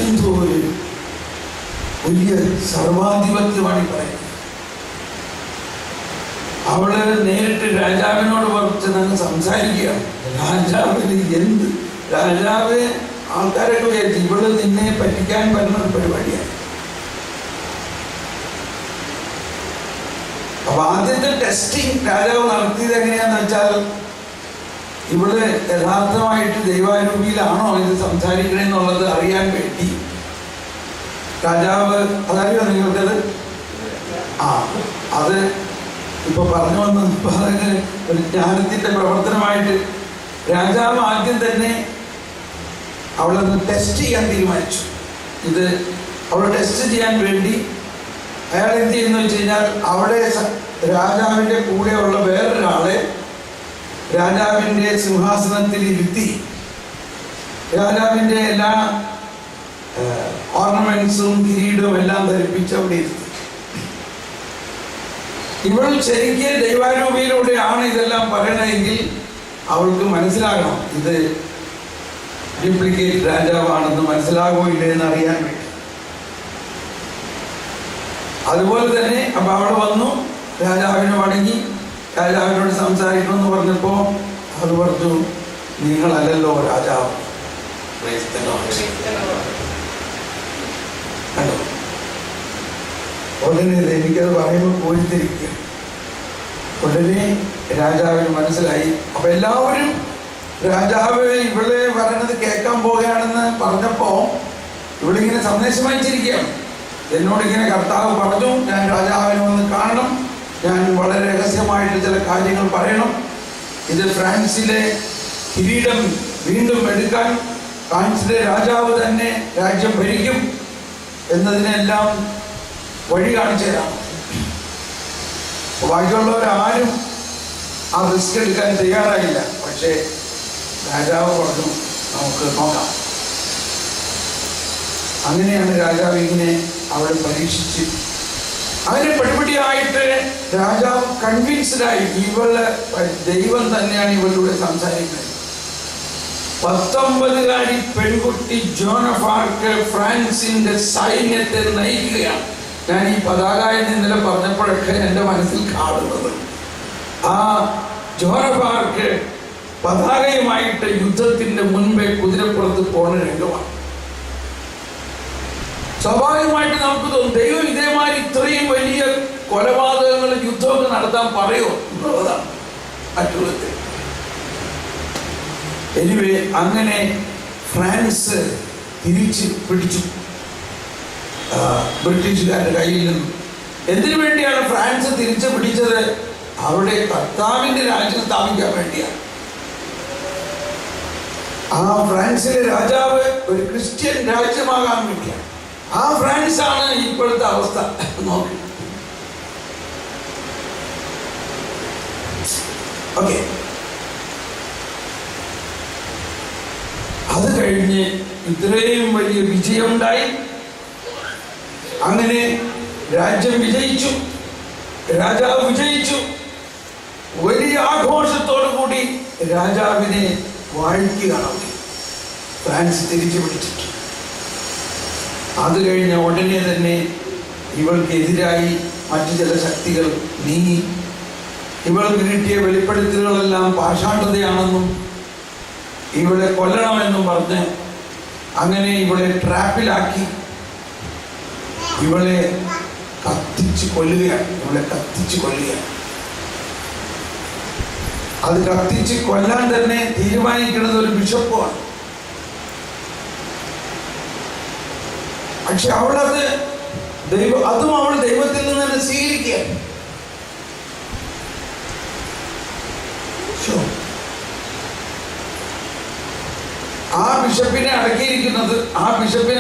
എന്തോ ഒരു വലിയ സർവാധിപത്യമാണ് ഈ പറയുന്നത്. അവള് നേരിട്ട് രാജാവിനോട് കുറച്ച് ഞങ്ങൾ സംസാരിക്കുകയാണ്. രാജാവിന് എന്ത്, രാജാവ് ആൾക്കാരൊക്കെ വിചാരിച്ചു ഇവള് നിന്നെ പറ്റിക്കാൻ വരുന്ന ഒരു പരിപാടിയാണ്. അപ്പൊ ആദ്യത്തെ ടെസ്റ്റിംഗ് രാജാവ് നടത്തിയത് എങ്ങനെയാന്ന് വെച്ചാൽ, ഇവള് യഥാർത്ഥമായിട്ട് ദൈവാരൂപിയിലാണോ ഇത് സംസാരിക്കണെന്നുള്ളത് അറിയാൻ വേണ്ടി രാജാവ്, അതറിയോ നിങ്ങൾക്കത്? അത് ഇപ്പൊ പറഞ്ഞു വന്ന ഒരു ജ്ഞാനത്തിന്റെ പ്രവർത്തനമായിട്ട് രാജാവ് ആദ്യം തന്നെ അവളൊന്ന് ടെസ്റ്റ് ചെയ്യാൻ തീരുമാനിച്ചു. ഇത് അവളെ ടെസ്റ്റ് ചെയ്യാൻ വേണ്ടി അയാൾ എന്ത് ചെയ്യുന്നു വെച്ച് കഴിഞ്ഞാൽ, അവിടെ രാജാവിൻ്റെ കൂടെയുള്ള വേറൊരാളെ രാജാവിൻ്റെ സിംഹാസനത്തിൽ ഇരുത്തി രാജാവിൻ്റെ എല്ലാ ഓർണമെന്റ്സും കിരീടവും എല്ലാം ധരിപ്പിച്ച് അവിടെ ഇരുത്തി. ഇവൾ ശരിക്ക് ദൈവാരൂപിയിലൂടെയാണ് ഇതെല്ലാം പറയണമെങ്കിൽ അവൾക്ക് മനസ്സിലാകണം ഇത് ഡ്യൂപ്ലിക്കേറ്റ് രാജാവാണെന്ന്. മനസ്സിലാകുമോ ഇല്ലെന്ന് അറിയാൻ വേണ്ടി. അതുപോലെ തന്നെ അപ്പൊ അവിടെ വന്നു, രാജാവിനെ വണങ്ങി രാജാവിനോട് സംസാരിക്കണമെന്ന് പറഞ്ഞപ്പോ അത് പറഞ്ഞു, നിങ്ങളല്ലല്ലോ രാജാവ്. കണ്ടോ, ഉടനെ എനിക്കത് പറയുമ്പോൾ പോയിത്തിരിക്കുക. ഉടനെ രാജാവിന് മനസ്സിലായി. അപ്പൊ എല്ലാവരും രാജാവ് ഇവളെ പറയണത് കേൾക്കാൻ പോകുകയാണെന്ന് പറഞ്ഞപ്പോ ഇവളിങ്ങനെ സന്ദേശം അയച്ചിരിക്കുകയാണ്. എന്നോടിങ്ങനെ കർത്താവ് പറഞ്ഞു, ഞാൻ രാജാവിനെ വന്ന് കാണണം, ഞാൻ വളരെ രഹസ്യമായിട്ട് ചില കാര്യങ്ങൾ പറയണം. ഇത് ഫ്രാൻസിലെ കിരീടം വീണ്ടും എടുക്കാൻ ഫ്രാൻസിലെ രാജാവ് തന്നെ രാജ്യം ഭരിക്കും എന്നതിനെല്ലാം വഴി കാണിച്ചു തരാം. ബാക്കിയുള്ളവരാരും ആ റിസ്ക് എടുക്കാൻ തയ്യാറായില്ല. പക്ഷേ രാജാവ് പറഞ്ഞു, നമുക്ക് നോക്കാം. അങ്ങനെയാണ് രാജാവ് ഇങ്ങനെ അവളെ പരീക്ഷിച്ച്, അങ്ങനെ പടിപടിയായിട്ട് രാജാവ് കൺവിൻസ്ഡായി ഇവള് ദൈവം തന്നെയാണ് ഇവളിലൂടെ സംസാരിക്കുന്നത്. 19-കാരി പെൺകുട്ടി ജോൺ ഓഫ് ആർക്ക് ഫ്രാൻസിന്റെ സൈന്യത്തെ നയിക്കുകയാണ്. ഞാൻ ഈ പതാക ഇന്നലെ പറഞ്ഞപ്പോഴൊക്കെ എൻ്റെ മനസ്സിൽ കാണുന്നത് ആ ജോൺ ഓഫ് ആർക്ക് പതാകയുമായിട്ട് യുദ്ധത്തിന്റെ മുൻപേ കുതിരപ്പുറത്ത് പോണ രംഗമാണ്. സ്വാഭാവികമായിട്ട് നമുക്ക് തോന്നും, ദൈവം ഇതേമാതിരി ഇത്രയും വലിയ കൊലപാതകങ്ങൾ യുദ്ധമൊക്കെ നടത്താൻ പറയോ എന്നുള്ളതാണ് മറ്റുള്ളവർ. എനിവേ അങ്ങനെ ഫ്രാൻസ് തിരിച്ച് പിടിച്ചു ബ്രിട്ടീഷുകാരുടെ കയ്യിൽ നിന്നും. എന്തിനു വേണ്ടിയാണ് ഫ്രാൻസ് തിരിച്ചു പിടിച്ചത്? അവിടെ കർത്താവിന്റെ രാജ്യം സ്ഥാപിക്കാൻ വേണ്ടിയാണ്. ആ ഫ്രാൻസിലെ രാജാവ് ഒരു ക്രിസ്ത്യൻ രാജ്യമാകാൻ വേണ്ടിയാണ്. ആ ഫ്രാൻസ് ആണ് ഇപ്പോഴത്തെ അവസ്ഥ. നോക്കി, ഓക്കെ. അത് കഴിഞ്ഞ് ഇത്രയും വലിയ വിജയമുണ്ടായി. അങ്ങനെ രാജ്യം വിജയിച്ചു, രാജാവ് വിജയിച്ചു. വലിയ ആഘോഷത്തോടു കൂടി രാജാവിനെ വാഴിക്കുകയാണ് ഫ്രാൻസ് തിരിച്ചു പിടിച്ചിട്ട്. അത് കഴിഞ്ഞ ഉടനെ തന്നെ ഇവൾക്കെതിരായി മറ്റു ചില ശക്തികൾ നീങ്ങി. ഇവൾക്ക് കിട്ടിയ വെളിപ്പെടുത്തലുകളെല്ലാം പാഷാണ്ഡതയാണെന്നും ഇവളെ കൊല്ലണമെന്നും പറഞ്ഞ് അങ്ങനെ ഇവളെ ട്രാപ്പിലാക്കി ഇവളെ കത്തിച്ച് കൊല്ലുകയാണ്. അത് കത്തിച്ച് കൊല്ലാൻ തന്നെ തീരുമാനിക്കുന്നത് ഒരു ബിഷപ്പാണ്. പക്ഷെ അവളത് അതും അവൾ ദൈവത്തിൽ നിന്ന് തന്നെ സ്വീകരിക്കുകയാണ്. ആ ബിഷപ്പിനെ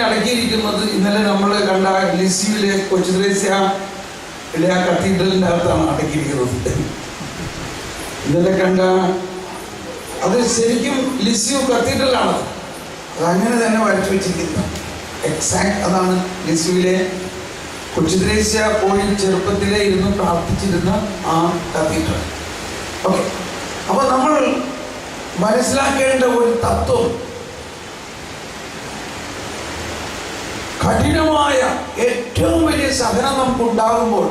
അടക്കിയിരിക്കുന്നത് ഇന്നലെ നമ്മൾ കണ്ട ലിസ്യുവിലെ കൊച്ചുത്രേസ്യയിലെ ആ കത്തീഡ്രലിൻ്റെ അകത്താണ് അടക്കിയിരിക്കുന്നത്. ഇന്നലെ കണ്ട അത് ശരിക്കും ലിസ്യു കത്തീഡ്രലാണ്. അതങ്ങനെ തന്നെ വരച്ചു വെച്ചിരിക്കുന്നത്. എക്സാക്ട് അതാണ് ലിസ്യുവിലെ കൊച്ചുത്രേസ്യ പോയി ചെറുപ്പത്തിലേ ഇരുന്ന് പ്രാർത്ഥിച്ചിരുന്ന ആ കത്തീഡ്രൽ. ഓക്കെ, അപ്പൊ നമ്മൾ മനസ്സിലാക്കേണ്ട ഒരു തത്വം, കഠിനമായ ഏറ്റവും വലിയ സഹനം നമുക്ക് ഉണ്ടാകുമ്പോൾ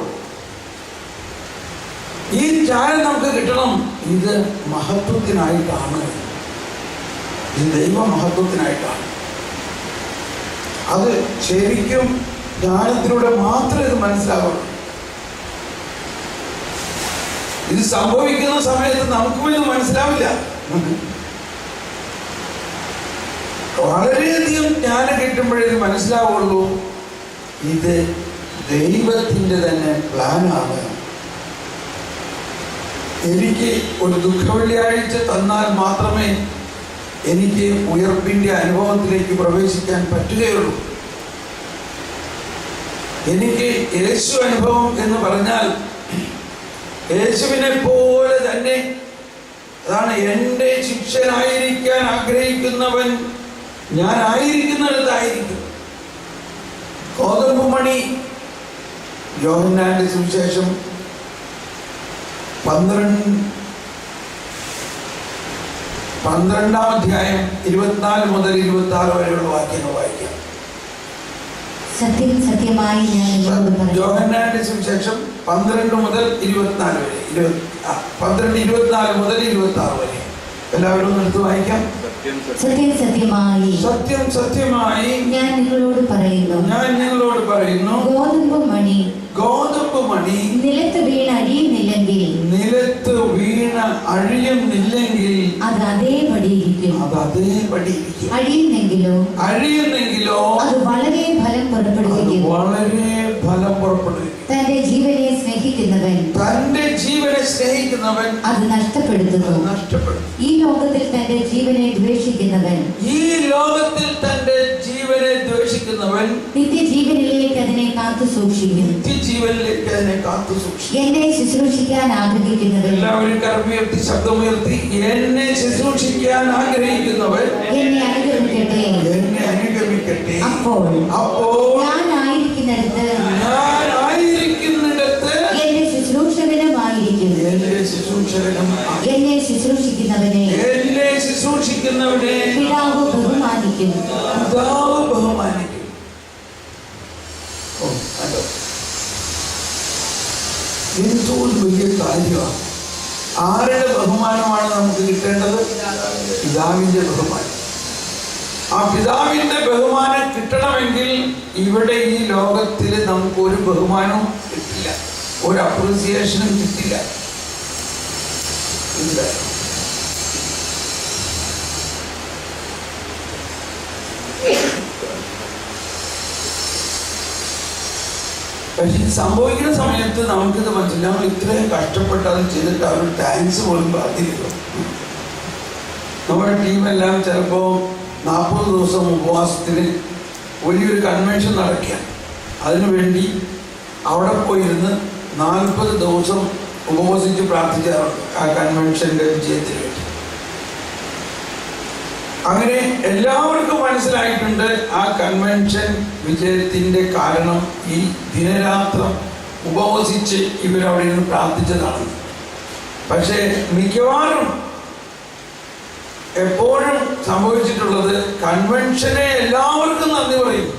ഈ ജ്ഞാനം നമുക്ക് കിട്ടണം. ഇത് മഹത്വത്തിനായിട്ടാണ്, ഇത് ദൈവ മഹത്വത്തിനായിട്ടാണ്. അത് ശരിക്കും ജ്ഞാനത്തിലൂടെ മാത്രമേ ഇത് മനസ്സിലാവുള്ളൂ. ഇത് സംഭവിക്കുന്ന സമയത്ത് നമുക്കും ഇത് മനസ്സിലാവില്ല. വളരെയധികം ജ്ഞാനം കിട്ടുമ്പോഴേ ഇത് മനസ്സിലാവുള്ളൂ. ഇത് ദൈവത്തിൻ്റെ തന്നെ പ്ലാനാണ്. എനിക്ക് ഒരു ദുഃഖവെള്ളിയാഴ്ച തന്നാൽ മാത്രമേ എനിക്ക് ഉയർപ്പിൻ്റെ അനുഭവത്തിലേക്ക് പ്രവേശിക്കാൻ പറ്റുകയുള്ളൂ. എനിക്ക് യേശു അനുഭവം എന്ന് പറഞ്ഞാൽ യേശുവിനെ പോലെ തന്നെ, അതാണ് എൻ്റെ ശിഷ്യനായിരിക്കാൻ ആഗ്രഹിക്കുന്നവൻ ഞാൻ ആയിരിക്കുന്നിടത്തായിരിക്കും. ഗോതമ്പ് മണി യോഹന്നാന്റെ സുവിശേഷം 12-ാം അധ്യായം 24 മുതൽ 26 വരെയുള്ള വാക്യങ്ങൾ വായിക്കാം. സത്യം സത്യമായി യോഹന്നാന്റെ സുവിശേഷം 12 മുതൽ 24 വരെ, 24 മുതൽ 26 വരെ എല്ലാവരും എടുത്ത് വായിക്കാം. സത്യം സത്യമായി സത്യം സത്യമായി ഞാൻ നിങ്ങളോട് പറയുന്നു, ഗോതമ്പ് മണി നിലത്ത് വീണ് അഴിയുന്നില്ലെങ്കിൽ അത് അതേപടി ഇരിക്കും. അഴിയുന്നെങ്കിലോ അത് വളരെ ഫലം പുറപ്പെടുകയും. തന്റെ ജീവനെ സ്നേഹിക്കുന്നവൻ അത് നഷ്ടപ്പെടുത്തുന്നു. ഈ ലോകത്തിൽ തന്റെ ജീവനെ ദ്വേഷിക്കുന്നവൻ നിത്യജീവനിലേക്ക് അതിനെ കാത്തു സൂക്ഷിക്കും. എന്നെ ശുശ്രൂഷിക്കാൻ ആഗ്രഹിക്കുന്നവൻ എന്നെ ശുശ്രൂഷിക്കാൻ ആഗ്രഹിക്കുന്നവൻ എന്നെ അനുഗമിക്കട്ടെ. അപ്പോൾ ഞാൻ ആയിരിക്കുന്നിടത്ത് എന്റെ ശുശ്രൂഷകനുമായിരിക്കും. എന്നെ ശുശ്രൂഷിക്കുന്നവനെ പിതാവ് ബഹുമാനിക്കും. എന്തൊരു വലിയ കാര്യമാണ്. ആരുടെ ബഹുമാനമാണ് നമുക്ക് കിട്ടേണ്ടത്? പിതാവിന്റെ ബഹുമാനം. ആ പിതാവിന്റെ ബഹുമാനം കിട്ടണമെങ്കിൽ ഇവിടെ ഈ ലോകത്തിൽ നമുക്ക് ഒരു ബഹുമാനവും കിട്ടില്ല, ഒരു അപ്രീസിയേഷനും കിട്ടില്ല. പക്ഷെ ഇത് സംഭവിക്കുന്ന സമയത്ത് നമുക്കിത് മനസ്സിലാവും. നമ്മൾ ഇത്രയും കഷ്ടപ്പെട്ട് അത് ചെയ്തിട്ട് അവർ താങ്ക്സ് പോലും പ്രാർത്ഥിക്കുന്നു. നമ്മുടെ ടീമെല്ലാം ചിലപ്പോൾ 40 ദിവസം ഉപവാസത്തിന് വലിയൊരു കൺവെൻഷൻ നടക്കുക. അതിനുവേണ്ടി അവിടെ പോയിരുന്ന് 40 ദിവസം ഉപവസിച്ച് പ്രാർത്ഥിക്കാറുണ്ട് ആ കൺവെൻഷൻ്റെ വിജയത്തിന് വേണ്ടി. അങ്ങനെ എല്ലാവർക്കും മനസ്സിലായിട്ടുണ്ട് ആ കൺവെൻഷൻ വിജയത്തിൻ്റെ കാരണം ഈ ദിനരാത്രം ഉപവസിച്ച് ഇവരവിടെ നിന്ന് പ്രാർത്ഥിച്ചതാണ്. പക്ഷേ മിക്കവാറും എപ്പോഴും സംഭവിച്ചിട്ടുള്ളത് കൺവെൻഷനെ എല്ലാവർക്കും നന്ദി പറയും,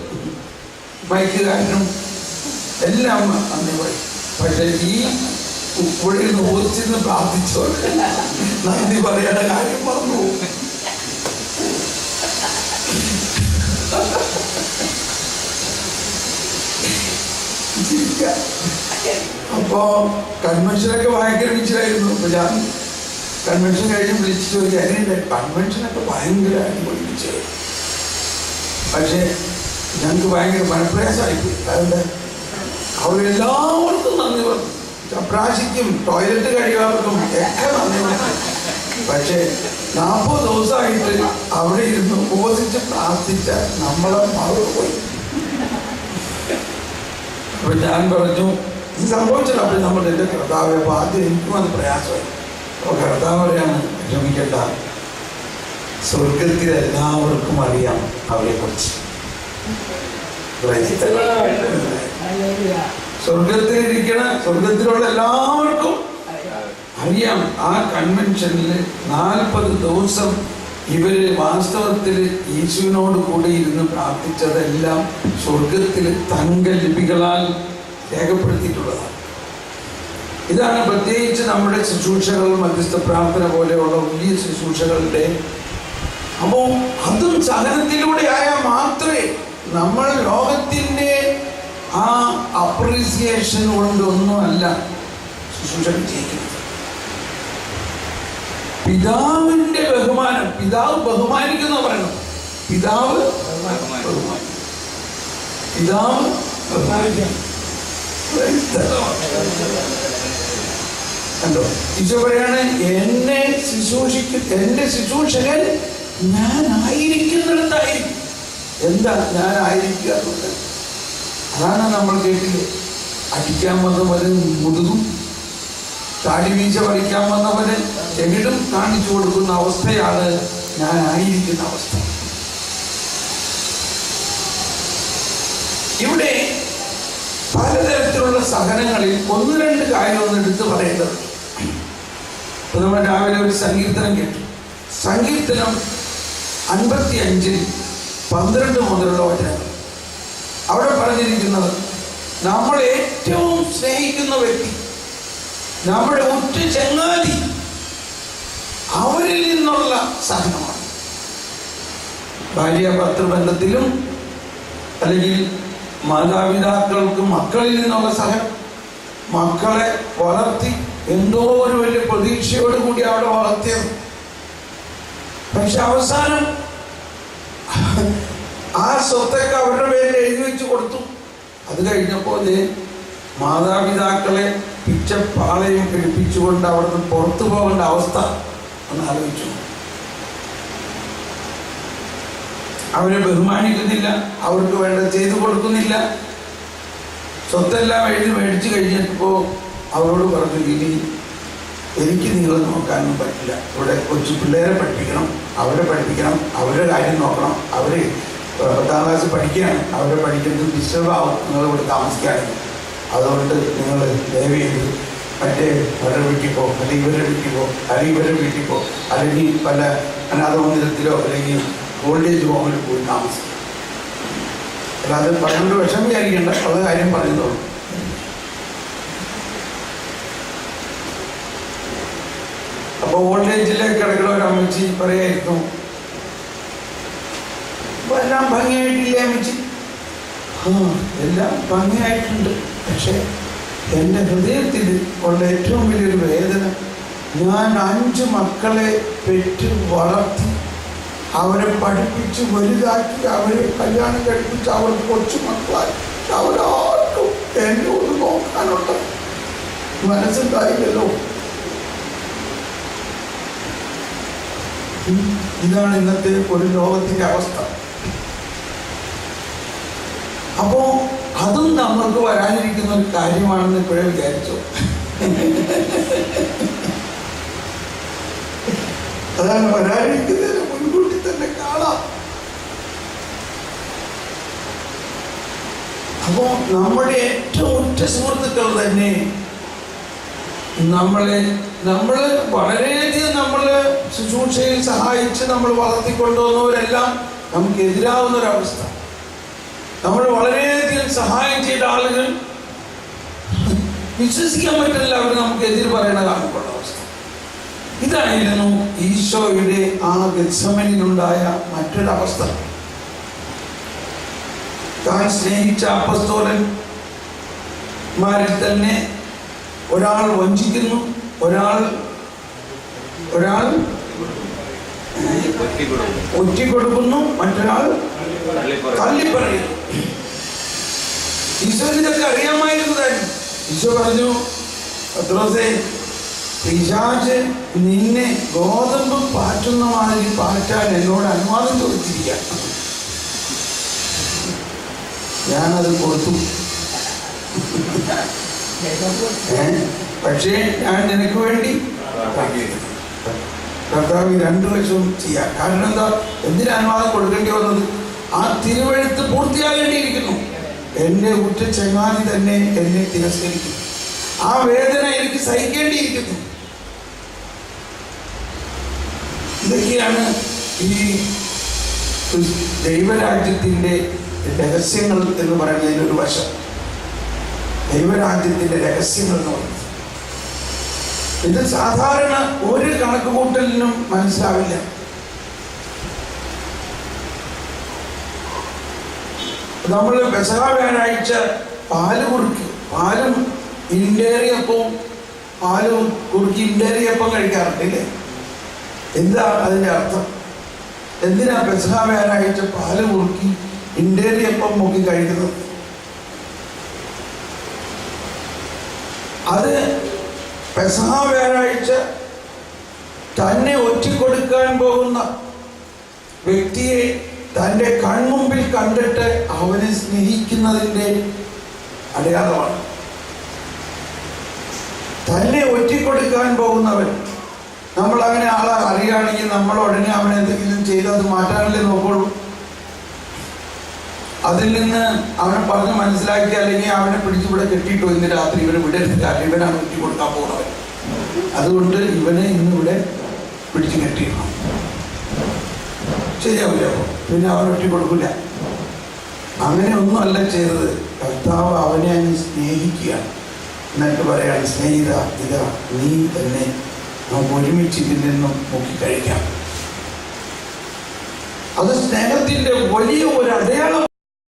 മൈക്കുകാരനും എല്ലാം നന്ദി പറയും. പക്ഷെ ഈ ഇവിടെ നിന്ന് ഉപവസിച്ചിരുന്ന് പ്രാർത്ഥിച്ചവർക്ക് നന്ദി പറയേണ്ട കാര്യം പറഞ്ഞു. അപ്പോ കൺവെൻഷനൊക്കെ ഭയങ്കര വിളിച്ചായിരുന്നു. അപ്പൊ ഞാൻ കൺവെൻഷൻ കഴിഞ്ഞ് വിളിച്ചു ചോദിച്ചു, അതിനെ കൺവെൻഷനൊക്കെ ഭയങ്കര വിളിച്ചു. പക്ഷെ ഞങ്ങൾക്ക് ഭയങ്കര മനപ്രയാസമായിപ്പോയി. അതുകൊണ്ട് അവരെല്ലാവർക്കും നന്ദി പറഞ്ഞു, ചപ്രാശിക്കും ടോയ്ലറ്റ് കഴിയാവർക്കും ഒക്കെ നന്ദി പറഞ്ഞു. പക്ഷെ 40 ദിവസമായിട്ട് അവിടെ ഇരുന്ന് ഉപവസിച്ച് പ്രാർത്ഥിച്ച നമ്മളെ മറന്നുപോയി. അപ്പൊ ഞാൻ പറഞ്ഞു ഇത് സംഭവിച്ചല്ലോ. അപ്പോൾ നമ്മൾ എൻ്റെ കർത്താവെ ആദ്യം എനിക്കും അത് പ്രയാസമായി. അപ്പോൾ കർത്താവ് പറയാണ്, ക്ഷമിക്കണ്ട, സ്വർഗത്തിൽ എല്ലാവർക്കും അറിയാം അവരെക്കുറിച്ച്. സ്വർഗത്തിലുള്ള എല്ലാവർക്കും അറിയാം. ആ കൺവെൻഷനിൽ 40 ദിവസം ഇവര് വാസ്തവത്തിൽ യേശുവിനോട് കൂടെ ഇരുന്ന് പ്രാർത്ഥിച്ചതെല്ലാം സ്വർഗത്തിൽ തങ്ക ലിപികളാൽ രേഖപ്പെടുത്തിയിട്ടുള്ളതാണ്. ഇതാണ് പ്രത്യേകിച്ച് നമ്മുടെ ശുശ്രൂഷകൾ, മധ്യസ്ഥ പ്രാർത്ഥന പോലെയുള്ള വലിയ ശുശ്രൂഷകളുടെ. അപ്പോൾ അതും സഹനത്തിലൂടെ ആയാൽ മാത്രമേ നമ്മൾ ലോകത്തിൻ്റെ ആ അപ്രീസിയേഷൻ കൊണ്ടൊന്നുമല്ല ശുശ്രൂഷ വിജയിക്കുന്നത്. പിതാവിൻ്റെ ബഹുമാനം, പിതാവ് ബഹുമാനിക്കുന്ന പറയണം. പിതാവ് ബഹുമാനിക്കണം. കണ്ടോ, ഈശോ പറയാണ്, എന്നെ എൻ്റെ ശുശ്രൂഷകൻ ഞാൻ ആയിരിക്കുന്നിടത്തായിരിക്കും. എന്താ ഞാൻ ആയിരിക്കുക? അതാണ് നമ്മൾ കേട്ടില്ലേ, അടിക്കാൻ വന്നവന് മുതുകും, താടി വീഴ്ച പഠിക്കാൻ വന്നവന് ചെകിടും കാണിച്ചു കൊടുക്കുന്ന അവസ്ഥയാണ് ഞാൻ ആയിരിക്കുന്ന അവസ്ഥ. ഇവിടെ പലതരത്തിലുള്ള സഹനങ്ങളിൽ ഒന്ന് രണ്ട് കാര്യമൊന്നും എടുത്ത് പറയേണ്ടത്. ഇപ്പൊ നമ്മൾ രാവിലെ ഒരു സങ്കീർത്തനം കേട്ടു. സങ്കീർത്തനം 55:12 മുതലുള്ള വചനങ്ങൾ. അവിടെ പറഞ്ഞിരിക്കുന്നത്, നമ്മൾ ഏറ്റവും സ്നേഹിക്കുന്ന വ്യക്തി, നമ്മുടെ ഉറ്റ ചങ്ങാതി, അവരിൽ നിന്നുള്ള സഹനമാണ്. ഭാര്യ ഭർത്തൃബന്ധത്തിലും അല്ലെങ്കിൽ മാതാപിതാക്കൾക്ക് മക്കളിൽ നിന്നുള്ള സഹനം, മക്കളെ വളർത്തി എന്തോ ഒരു വലിയ പ്രതീക്ഷയോട് കൂടി അവിടെ വളർത്തിയത്. പക്ഷെ അവസാനം ആ സ്വത്തൊക്കെ അവരുടെ പേരിൽ എഴുതി വെച്ച് കൊടുത്തു. അത് കഴിഞ്ഞപ്പോൾ മാതാപിതാക്കളെ പിച്ചപ്പാളയും പിടിപ്പിച്ചുകൊണ്ട് അവിടുന്ന് പുറത്തു പോകേണ്ട അവസ്ഥ ഒന്ന് ആലോചിച്ചു. അവരെ ബഹുമാനിക്കുന്നില്ല, അവർക്ക് വേണ്ടത് ചെയ്തു കൊടുക്കുന്നില്ല. സ്വത്തെല്ലാം മേടിച്ചു കഴിഞ്ഞപ്പോൾ അവരോട് പറഞ്ഞു, ഇനി എനിക്ക് നിങ്ങൾ നോക്കാനൊന്നും പറ്റില്ല. ഇവിടെ കൊച്ചു പിള്ളേരെ പഠിപ്പിക്കണം, അവരുടെ കാര്യം നോക്കണം. അവർ 10ാം ക്ലാസ് പഠിക്കുകയാണ്, അവരെ പഠിക്കുന്നത് ഡിസ്റ്റർബാവും നിങ്ങൾ ഇവിടെ താമസിക്കുകയാണെങ്കിൽ. അതുകൊണ്ട് നിങ്ങൾ ദയവ് ചെയ്ത് മറ്റേ അവരുടെ വീട്ടിൽ പോ, അല്ലെങ്കിൽ ഇവരുടെ വീട്ടിൽ പോ, അല്ലെങ്കിൽ ഇവരുടെ വീട്ടിൽ പോ, അല്ലെങ്കിൽ പല അനാഥ മന്ദിരത്തിലോ അല്ലെങ്കിൽ ഓൾഡ് ഏജ് ഹോമിൽ പോയി താമസിക്കും. അല്ലാതെ പറഞ്ഞുകൊണ്ട് വിഷം വിചാരിക്കേണ്ട, ഉള്ള കാര്യം പറയുന്നുള്ളൂ. അപ്പോൾ ഓൾഡ് ഏജിലേക്ക് കിടക്കുന്ന ഒരു അമ്മച്ചി പറയായിരുന്നു, എല്ലാം ഭംഗിയായിട്ടില്ലേ അമ്മച്ചി? എല്ലാം ഭംഗിയായിട്ടുണ്ട്. പക്ഷെ എൻ്റെ ഹൃദയത്തിൽ ഉള്ള ഏറ്റവും വലിയൊരു വേദന, ഞാൻ 5 മക്കളെ പെറ്റ് വളർത്തി, അവരെ പഠിപ്പിച്ച് വലുതാക്കി, അവരെ കല്യാണം കഴിപ്പിച്ച് അവർക്ക് കൊച്ചു മക്കളായി, അവരാർക്കും എന്നെ ഒന്ന് നോക്കാനുള്ള മനസ്സുണ്ടായില്ലല്ലോ. ഇതാണ് ഇന്നത്തെ ഒരു ലോകത്തിൻ്റെ അവസ്ഥ. അപ്പോ അതും നമ്മൾക്ക് വരാനിരിക്കുന്ന ഒരു കാര്യമാണെന്ന് ഇപ്പോഴേ വിചാരിച്ചു. അതാണ് വരാനിരിക്കുന്നതിന് മുൻകൂട്ടി തന്നെ കാണാം. അപ്പോ നമ്മുടെ ഏറ്റവും ഉറ്റ സുഹൃത്തുക്കൾ തന്നെ നമ്മൾ വളരെയധികം ശുശ്രൂഷയിൽ സഹായിച്ച് നമ്മൾ വളർത്തിക്കൊണ്ടുവന്നവരെല്ലാം നമുക്ക് എതിരാവുന്ന ഒരവസ്ഥ. നമ്മൾ വളരെയധികം സഹായം ചെയ്ത ആളുകൾ വിശ്വസിക്കാൻ പറ്റില്ല, അവർ നമുക്ക് എതിര് പറയണ കാണുമ്പോൾ അവസ്ഥ. ഇതായിരുന്നു ഈശോയുടെ ആ ഗെത്സമനിലുണ്ടായ മറ്റൊരവസ്ഥ. താൻ സ്നേഹിച്ച അപ്പസ്തോലന്മാരിൽ തന്നെ ഒരാൾ വഞ്ചിക്കുന്നു, ഒരാൾ ഒറ്റിക്കൊടുക്കുന്നു, മറ്റൊരാൾ തള്ളിപ്പറയുന്നു. ഈശോന് ഇതൊക്കെ അറിയാമായിരുന്നതായിരുന്നു. ഈശോ പറഞ്ഞു, പത്രോസേ, പിശാച് നിന്നെ ഗോതമ്പ് പാറ്റുന്ന മാതിരി പാറ്റാൻ എന്നോട് അനുവാദം ചോദിച്ചിരിക്കുക. ഞാനത് കൊടുത്തു. പക്ഷേ ഞാൻ നിനക്ക് വേണ്ടി കർത്താവ് 2 വശവും ചെയ്യാം. കാരണം എന്താ, എന്തിനാ അനുവാദം കൊടുക്കേണ്ടി വന്നത്? ആ തിരുവെഴുത്ത് പൂർത്തിയാകേണ്ടിയിരിക്കുന്നു. എൻ്റെ ഉറ്റ ചങ്ങാതി തന്നെ എന്നെ തിരസ്കരിക്കും. ആ വേദന എനിക്ക് സഹിക്കേണ്ടിയിരിക്കുന്നു. ഇതൊക്കെയാണ് ഈ ദൈവരാജ്യത്തിൻ്റെ രഹസ്യങ്ങൾ എന്ന് പറയുന്നതിനൊരു വശം, ദൈവരാജ്യത്തിൻ്റെ രഹസ്യങ്ങൾ എന്ന് പറയുന്നത് ഇത് സാധാരണ ഒരു കണക്കുകൂട്ടലിനും മനസ്സിലാവില്ല. നമ്മൾ പെസഹ വ്യാഴാഴ്ച പാല് കുറുക്കി, പാലും ഇണ്ടേറിയപ്പവും പാലും കുറുക്കി ഇണ്ടേറിയപ്പം കഴിക്കാറുണ്ടല്ലേ? എന്താ അതിൻ്റെ അർത്ഥം? എന്തിനാ പെസഹ വ്യാഴാഴ്ച പാല് കുറുക്കി ഇണ്ടേറിയപ്പം മുക്കി കഴിക്കുന്നത്? അത് പെസഹ വ്യാഴാഴ്ച തന്നെ ഒറ്റിക്കൊടുക്കാൻ പോകുന്ന വ്യക്തിയെ തൻ്റെ കൺമുമ്പിൽ കണ്ടിട്ട് അവനെ സ്നേഹിക്കുന്നതിൻ്റെ അടയാളമാണ്. തന്നെ ഒറ്റിക്കൊടുക്കാൻ പോകുന്നവൻ, നമ്മൾ അങ്ങനെ ആളെ അറിയുകയാണെങ്കിൽ നമ്മൾ ഉടനെ അവനെ എന്തെങ്കിലും ചെയ്ത് അത് മാറ്റാനല്ലേ നോക്കുള്ളൂ. അതിൽ നിന്ന് അവനെ പറഞ്ഞ് മനസ്സിലാക്കി, അല്ലെങ്കിൽ അവനെ പിടിച്ചിവിടെ കെട്ടിയിട്ടോ ഇന്ന് രാത്രി ഇവനെ വിടരുത്, ഇവനാണ് ഒറ്റിക്കൊടുക്കാൻ പോകുന്നവൻ, അതുകൊണ്ട് ഇവനെ ഇന്നിവിടെ പിടിച്ച് കെട്ടിയിടണം. ശരിയാവില്ല, പിന്നെ അവൻ ഒറ്റിക്കൊടുക്കില്ല. അങ്ങനെ ഒന്നുമല്ല ചെയ്തത്. കർത്താവ് അവനെ അങ്ങ് സ്നേഹിക്കുകയാണ്. എന്നിട്ട് പറയാണ്, സ്നേഹിത, ഇതാ നീ തന്നെ നമുക്ക് ഒരുമിച്ച് ഇതിൽ നിന്നും നോക്കി കഴിക്കാം. അത് സ്നേഹത്തിൻ്റെ വലിയ ഒരു അടയാളം.